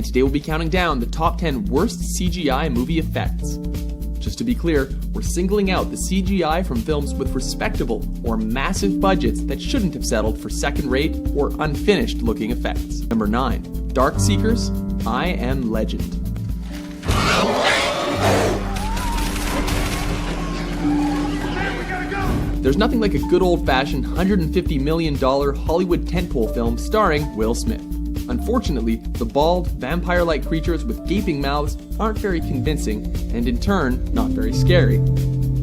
today we'll be counting down the top 10 worst CGI movie effects. Just to be clear, we're singling out the CGI from films with respectable or massive budgets that shouldn't have settled for second-rate or unfinished-looking effects. Number 9. Darkseekers, I Am Legend. There's nothing like a good old-fashioned $150 million Hollywood tentpole film starring Will Smith. Unfortunately, the bald, vampire-like creatures with gaping mouths aren't very convincing, and in turn, not very scary.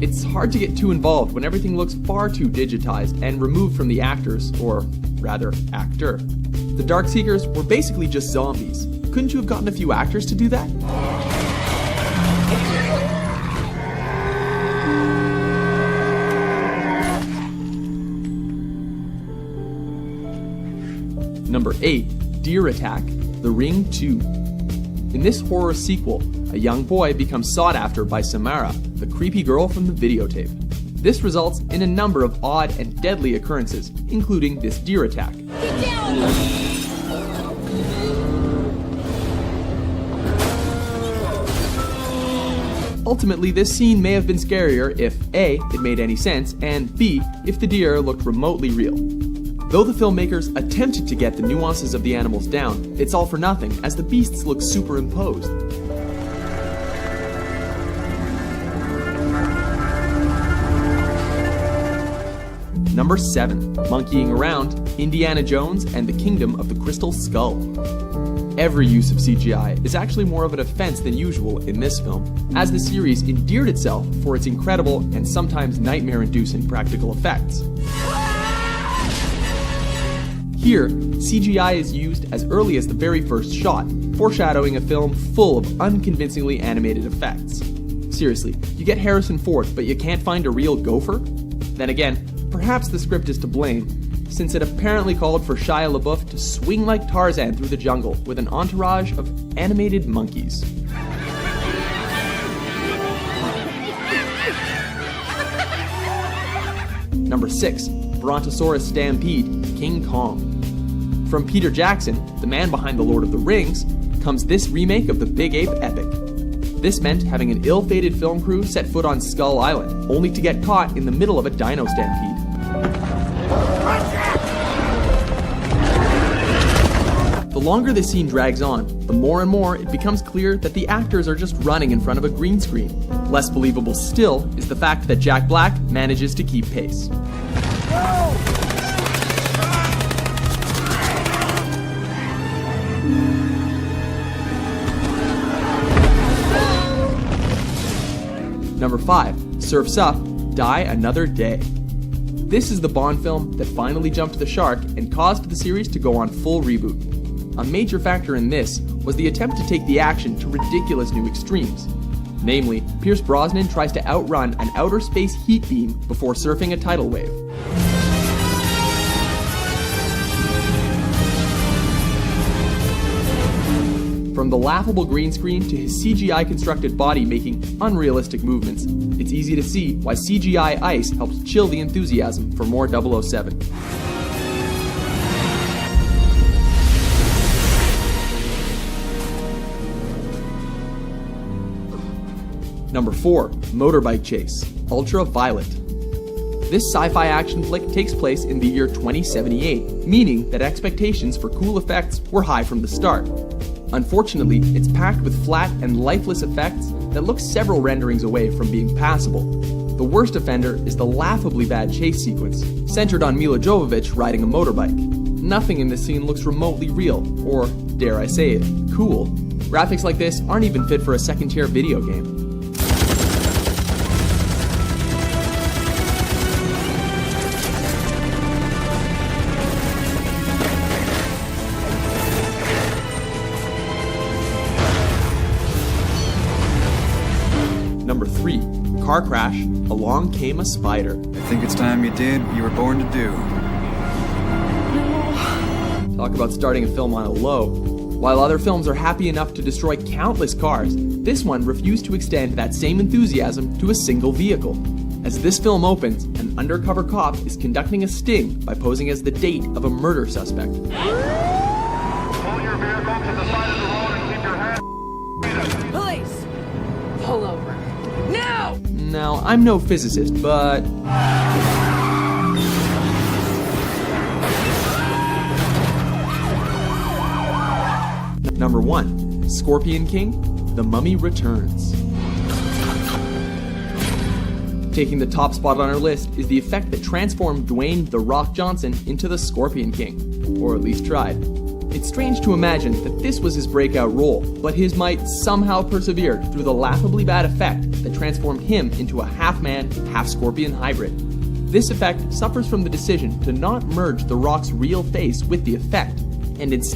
It's hard to get too involved when everything looks far too digitized and removed from the actors, or rather, actor. The Darkseekers were basically just zombies. Couldn't you have gotten a few actors to do that? Number 8. Deer Attack, The Ring 2. In this horror sequel, a young boy becomes sought after by Samara, the creepy girl from the videotape. This results in a number of odd and deadly occurrences, including this deer attack. Get down! Ultimately, this scene may have been scarier if A, it made any sense, and B, if the deer looked remotely real. Though the filmmakers attempted to get the nuances of the animals down, it's all for nothing, as the beasts look superimposed. Number 7. Monkeying Around, Indiana Jones and the Kingdom of the Crystal Skull. Every use of CGI is actually more of an offense than usual in this film, as the series endeared itself for its incredible and sometimes nightmare-inducing practical effects. Here, CGI is used as early as the very first shot, foreshadowing a film full of unconvincingly animated effects. Seriously, you get Harrison Ford, but you can't find a real gopher? Then again, perhaps the script is to blame, since it apparently called for Shia LaBeouf to swing like Tarzan through the jungle with an entourage of animated monkeys. Number 6. Brontosaurus Stampede, King Kong. From Peter Jackson, the man behind The Lord of the Rings, comes this remake of the Big Ape epic. This meant having an ill-fated film crew set foot on Skull Island, only to get caught in the middle of a dino stampede. The longer this scene drags on, the more and more it becomes clear that the actors are just running in front of a green screen. Less believable still is the fact that Jack Black manages to keep pace. Number 5. Surf's Up, Die Another Day. This is the Bond film that finally jumped the shark and caused the series to go on full reboot. A major factor in this was the attempt to take the action to ridiculous new extremes. Namely, Pierce Brosnan tries to outrun an outer space heat beam before surfing a tidal wave. From the laughable green screen to his CGI-constructed body making unrealistic movements, it's easy to see why CGI ice helps chill the enthusiasm for more 007. Number 4. Motorbike Chase, Ultraviolet. This sci-fi action flick takes place in the year 2078, meaning that expectations for cool effects were high from the start. Unfortunately, it's packed with flat and lifeless effects that look several renderings away from being passable. The worst offender is the laughably bad chase sequence, centered on Mila Jovovich riding a motorbike. Nothing in this scene looks remotely real, or, dare I say it, cool. Graphics like this aren't even fit for a second-tier video game. Number 3. Car Crash, Along Came a Spider. I think it's time you did what you were born to do. Talk about starting a film on a low. While other films are happy enough to destroy countless cars, this one refused to extend that same enthusiasm to a single vehicle. As this film opens, an undercover cop is conducting a sting by posing as the date of a murder suspect. Pull your vehicle to the side of the road and keep all over. Now! Now, I'm no physicist, but... Number 1. Scorpion King, The Mummy Returns. Taking the top spot on our list is the effect that transformed Dwayne "The Rock" Johnson into the Scorpion King, or at least tried. It's strange to imagine that this was his breakout role, but his might somehow persevered through the laughably bad effect that transformed him into a half-man, half-scorpion hybrid. This effect suffers from the decision to not merge The Rock's real face with the effect, and instead